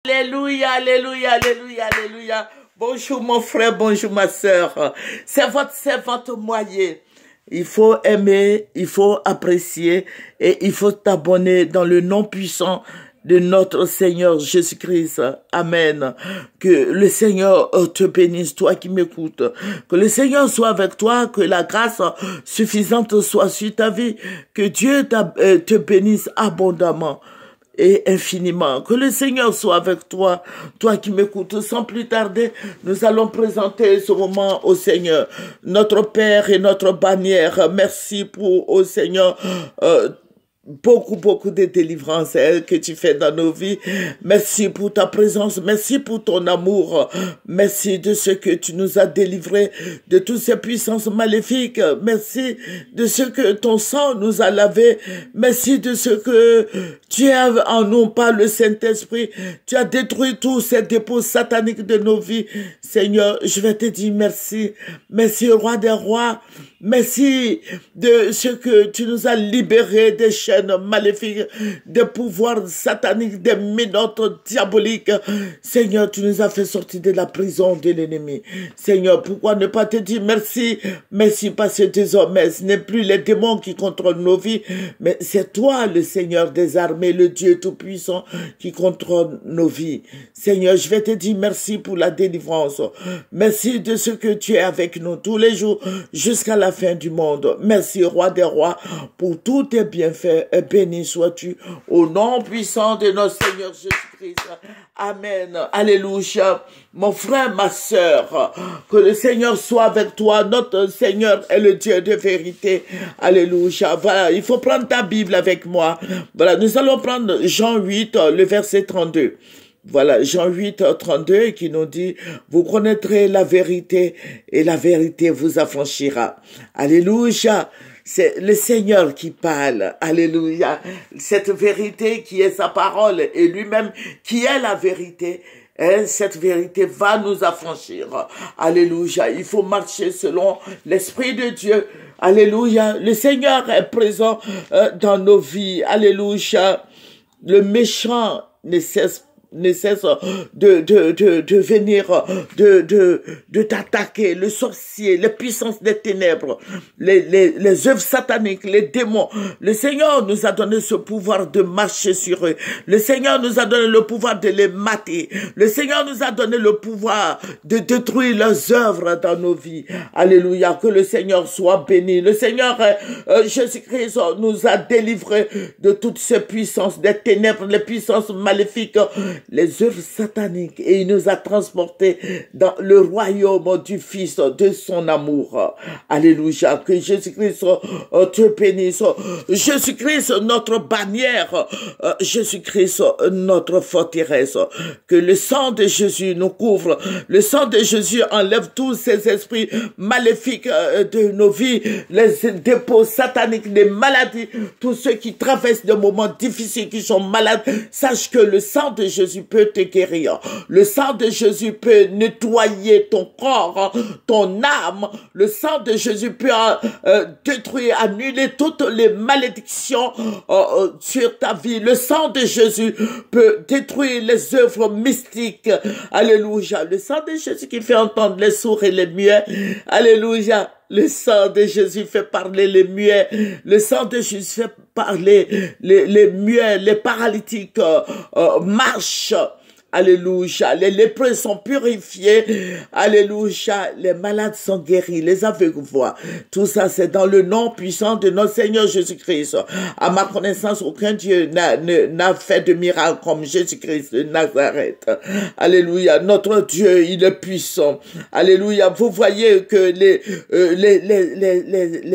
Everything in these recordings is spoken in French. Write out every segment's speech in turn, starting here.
Alléluia, alléluia, alléluia, alléluia. Bonjour mon frère, bonjour ma sœur. C'est votre servante Moyer. Il faut aimer, il faut apprécier et il faut t'abonner dans le nom puissant de notre Seigneur Jésus-Christ. Amen. Que le Seigneur te bénisse, toi qui m'écoutes. Que le Seigneur soit avec toi, que la grâce suffisante soit sur ta vie. Que Dieu te bénisse abondamment et infiniment. Que le Seigneur soit avec toi, toi qui m'écoutes. Sans plus tarder, nous allons présenter ce moment au Seigneur. Notre Père et notre bannière, merci pour, au Seigneur, beaucoup de délivrances que tu fais dans nos vies. Merci pour ta présence, merci pour ton amour, merci de ce que tu nous as délivrés de toutes ces puissances maléfiques, merci de ce que ton sang nous a lavés, merci de ce que tu as en nous par le Saint-Esprit, tu as détruit tous ces dépôts sataniques de nos vies. Seigneur, je vais te dire merci, merci roi des rois, merci de ce que tu nous as libérés des chaînes maléfiques, des pouvoirs sataniques, des menottes diaboliques. Seigneur, tu nous as fait sortir de la prison de l'ennemi. Seigneur, pourquoi ne pas te dire merci? Merci parce que désormais, ce n'est plus les démons qui contrôlent nos vies, mais c'est toi, le Seigneur des armées, le Dieu tout-puissant qui contrôle nos vies. Seigneur, je vais te dire merci pour la délivrance. Merci de ce que tu es avec nous tous les jours jusqu'à la fin du monde. Merci, roi des rois, pour tous tes bienfaits. Et béni sois-tu au nom puissant de notre Seigneur Jésus-Christ. Amen. Alléluia. Mon frère, ma sœur, que le Seigneur soit avec toi. Notre Seigneur est le Dieu de vérité. Alléluia. Voilà, il faut prendre ta Bible avec moi. Voilà, nous allons prendre Jean 8, le verset 32. Voilà, Jean 8, 32, qui nous dit, vous connaîtrez la vérité et la vérité vous affranchira. Alléluia. C'est le Seigneur qui parle. Alléluia. Cette vérité qui est sa parole et lui-même qui est la vérité. Et cette vérité va nous affranchir. Alléluia. Il faut marcher selon l'Esprit de Dieu. Alléluia. Le Seigneur est présent dans nos vies. Alléluia. Le méchant ne cesse de venir, de t'attaquer, le sorcier, les puissances des ténèbres, les œuvres sataniques, les démons. Le Seigneur nous a donné ce pouvoir de marcher sur eux. Le Seigneur nous a donné le pouvoir de les mater. Le Seigneur nous a donné le pouvoir de détruire leurs œuvres dans nos vies. Alléluia. Que le Seigneur soit béni. Le Seigneur, Jésus-Christ, nous a délivrés de toutes ces puissances des ténèbres, les puissances maléfiques, les œuvres sataniques, et il nous a transportés dans le royaume du Fils de son amour. Alléluia. Que Jésus-Christ te bénisse. Jésus-Christ, notre bannière. Jésus-Christ, notre forteresse. Que le sang de Jésus nous couvre. Le sang de Jésus enlève tous ces esprits maléfiques de nos vies, les dépôts sataniques, les maladies, tous ceux qui traversent des moments difficiles, qui sont malades. Sache que le sang de Jésus peut te guérir. Le sang de Jésus peut nettoyer ton corps, ton âme. Le sang de Jésus peut détruire, annuler toutes les malédictions sur ta vie. Le sang de Jésus peut détruire les œuvres mystiques. Alléluia. Le sang de Jésus qui fait entendre les sourds et les muets. Alléluia. Le sang de Jésus fait parler les muets. Le sang de Jésus fait parler les muets, les paralytiques marchent. Alléluia. Les lépreux sont purifiés. Alléluia. Les malades sont guéris. Les aveugles voient. Tout ça, c'est dans le nom puissant de notre Seigneur Jésus-Christ. À ma connaissance, aucun Dieu n'a fait de miracle comme Jésus-Christ de Nazareth. Alléluia. Notre Dieu, il est puissant. Alléluia. Vous voyez que les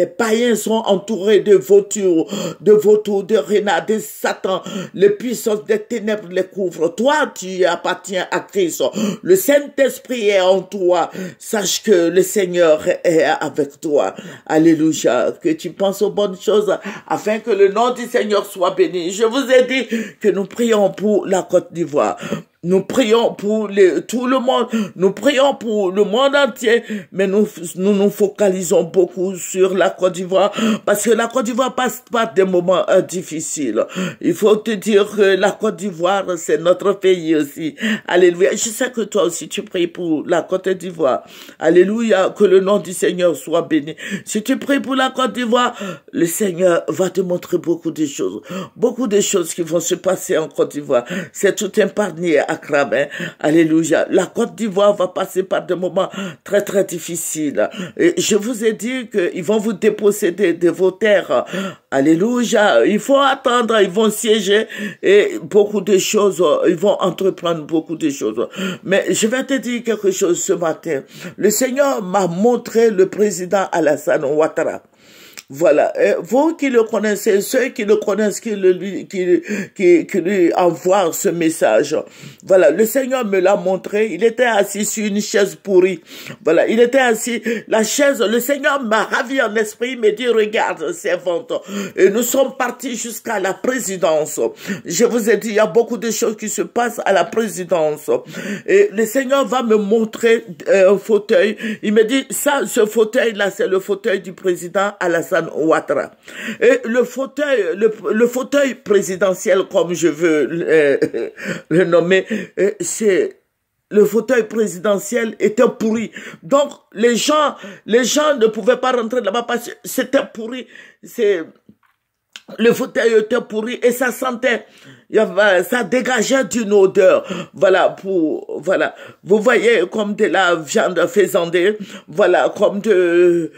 païens sont entourés de vautours, de renards, de Satan. Les puissances des ténèbres les couvrent. Toi, tu appartiens à Christ. Le Saint-Esprit est en toi. Sache que le Seigneur est avec toi. Alléluia. Que tu penses aux bonnes choses afin que le nom du Seigneur soit béni. Je vous ai dit que nous prions pour la Côte d'Ivoire. nous prions pour tout le monde, nous prions pour le monde entier, mais nous nous focalisons beaucoup sur la Côte d'Ivoire, parce que la Côte d'Ivoire passe par des moments difficiles. Il faut te dire que la Côte d'Ivoire, c'est notre pays aussi. Alléluia. Je sais que toi aussi, tu pries pour la Côte d'Ivoire. Alléluia. Que le nom du Seigneur soit béni. Si tu pries pour la Côte d'Ivoire, le Seigneur va te montrer beaucoup de choses qui vont se passer en Côte d'Ivoire. C'est tout épargné à Crabin. Alléluia. La Côte d'Ivoire va passer par des moments très, très difficiles. Et je vous ai dit qu'ils vont vous déposséder de vos terres. Alléluia. Il faut attendre. Ils vont siéger et beaucoup de choses. Ils vont entreprendre beaucoup de choses. Mais je vais te dire quelque chose ce matin. Le Seigneur m'a montré le président Alassane Ouattara. Voilà. Et vous qui le connaissez, ceux qui le connaissent, qui lui envoient ce message. Voilà. Le Seigneur me l'a montré. Il était assis sur une chaise pourrie. Voilà. Il était assis. La chaise, le Seigneur m'a ravi en esprit. Il m'a dit, regarde, servante. Et nous sommes partis jusqu'à la présidence. Je vous ai dit, il y a beaucoup de choses qui se passent à la présidence. Et le Seigneur va me montrer un fauteuil. Il me dit, ça, ce fauteuil-là, c'est le fauteuil du président Alassane Ouattara. Et le fauteuil présidentiel, comme je veux le nommer, c'est le fauteuil présidentiel était pourri. Donc, les gens ne pouvaient pas rentrer là-bas parce que c'était pourri. Le fauteuil était pourri et ça sentait, ça dégageait d'une odeur. Voilà, vous voyez comme de la viande faisandée, voilà, comme j'ai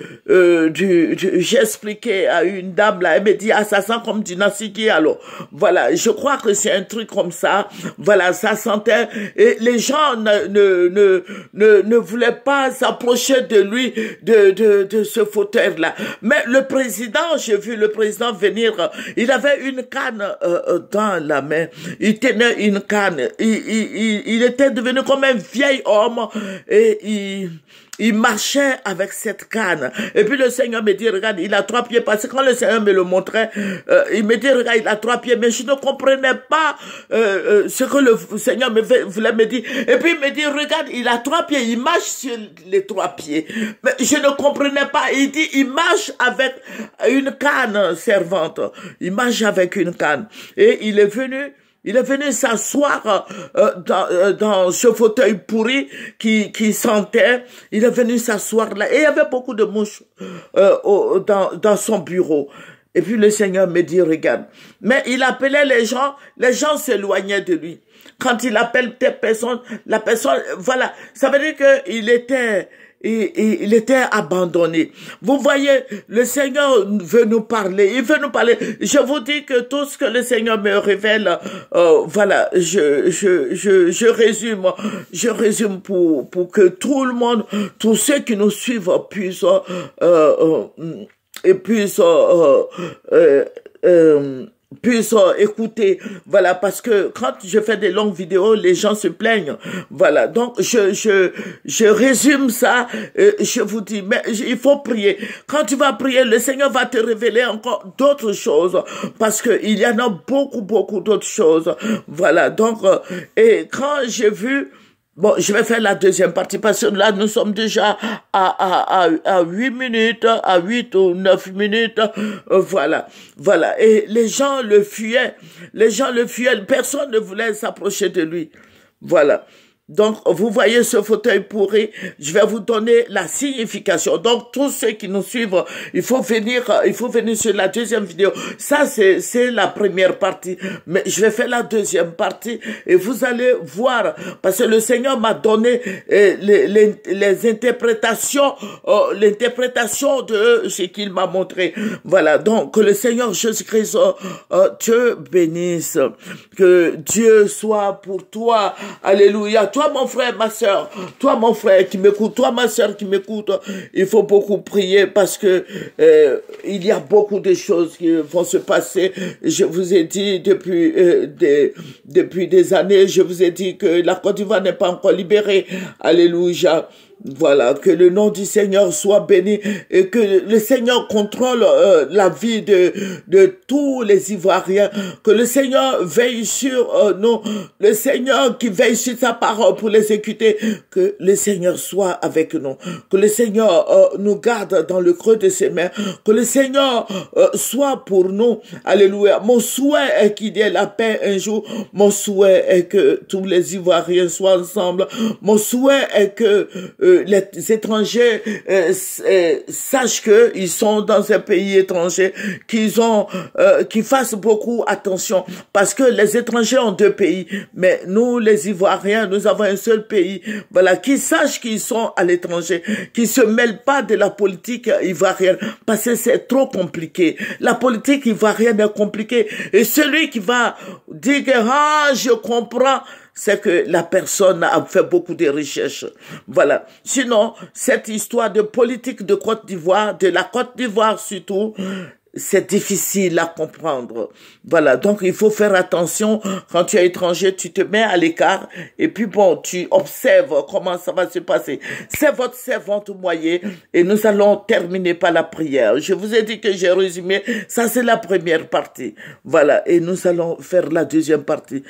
expliqué à une dame là, elle me dit, ah, ça sent comme du nasi alors. Voilà, je crois que c'est un truc comme ça. Voilà, ça sentait et les gens ne voulaient pas s'approcher de lui, de ce fauteuil là. Mais le président, j'ai vu le président venir. Il avait une canne dans la main. Il tenait une canne. Il était devenu comme un vieil homme et il marchait avec cette canne. Et puis le Seigneur me dit, regarde, il a 3 pieds. Parce que quand le Seigneur me le montrait, il me dit, regarde, il a 3 pieds. Mais je ne comprenais pas ce que le Seigneur voulait me dire. Et puis il me dit, regarde, il a 3 pieds. Il marche sur les 3 pieds. Mais je ne comprenais pas. Il dit, il marche avec une canne servante. Il marche avec une canne. Et il est venu s'asseoir dans ce fauteuil pourri qui sentait. Il est venu s'asseoir là. Et il y avait beaucoup de mouches dans son bureau. Et puis le Seigneur me dit, regarde. Mais il appelait les gens s'éloignaient de lui. Quand il appelle des personnes, la personne, voilà. Ça veut dire qu'il était... Il était abandonné. Vous voyez, le Seigneur veut nous parler. Il veut nous parler. Je vous dis que tout ce que le Seigneur me révèle, voilà, je résume pour que tout le monde, tous ceux qui nous suivent puissent écouter, voilà, parce que quand je fais des longues vidéos, les gens se plaignent, voilà, donc je résume ça, je vous dis, mais il faut prier. Quand tu vas prier, le Seigneur va te révéler encore d'autres choses, parce que il y en a beaucoup d'autres choses, voilà, donc, et quand j'ai vu, bon, je vais faire la deuxième partie parce que là, nous sommes déjà à 8 minutes, à 8 ou 9 minutes, voilà. Et les gens le fuyaient, personne ne voulait s'approcher de lui, voilà. Donc, vous voyez ce fauteuil pourri, je vais vous donner la signification. Donc, tous ceux qui nous suivent, il faut venir sur la deuxième vidéo. Ça, c'est la première partie. Mais je vais faire la deuxième partie et vous allez voir, parce que le Seigneur m'a donné les interprétations, l'interprétation de ce qu'il m'a montré. Voilà. Donc, que le Seigneur Jésus-Christ te bénisse. Que Dieu soit pour toi. Alléluia. Toi, mon frère, ma soeur, toi, mon frère qui m'écoute, toi, ma soeur qui m'écoute, il faut beaucoup prier parce que il y a beaucoup de choses qui vont se passer. Je vous ai dit depuis des années, je vous ai dit que la Côte d'Ivoire n'est pas encore libérée. Alléluia. Voilà, que le nom du Seigneur soit béni et que le Seigneur contrôle la vie de tous les Ivoiriens, que le Seigneur veille sur nous, le Seigneur qui veille sur sa parole pour l'exécuter, que le Seigneur soit avec nous, que le Seigneur nous garde dans le creux de ses mains, que le Seigneur soit pour nous. Alléluia. Mon souhait est qu'il y ait la paix un jour, mon souhait est que tous les Ivoiriens soient ensemble, mon souhait est que les étrangers sachent qu'ils sont dans un pays étranger, qu'ils fassent beaucoup attention, parce que les étrangers ont deux pays, mais nous, les Ivoiriens, nous avons un seul pays. Voilà, qu'ils sachent qu'ils sont à l'étranger, qu'ils se mêlent pas de la politique ivoirienne, parce que c'est trop compliqué. La politique ivoirienne est compliquée, et celui qui va dire que ah, je comprends, c'est que la personne a fait beaucoup de recherches. Voilà. Sinon, cette histoire de politique de Côte d'Ivoire, de la Côte d'Ivoire surtout, c'est difficile à comprendre. Voilà, donc il faut faire attention. Quand tu es étranger, tu te mets à l'écart et puis bon, tu observes comment ça va se passer. C'est votre servante Moyer et nous allons terminer par la prière. Je vous ai dit que j'ai résumé, ça c'est la première partie. Voilà, et nous allons faire la deuxième partie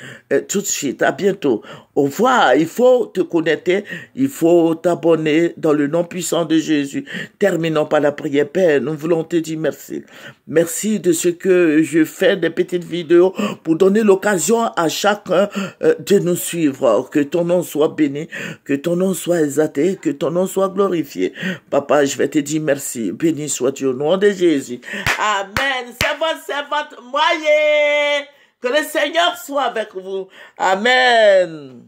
tout de suite. À bientôt. Au revoir. Il faut te connecter, il faut t'abonner dans le nom puissant de Jésus. Terminons par la prière. Père, nous voulons te dire merci. Merci de ce que je fais des petites vidéos pour donner l'occasion à chacun de nous suivre. Que ton nom soit béni, que ton nom soit exalté, que ton nom soit glorifié. Papa, je vais te dire merci. Béni sois-tu au nom de Jésus. Amen. C'est votre servante Moyer. Que le Seigneur soit avec vous. Amen.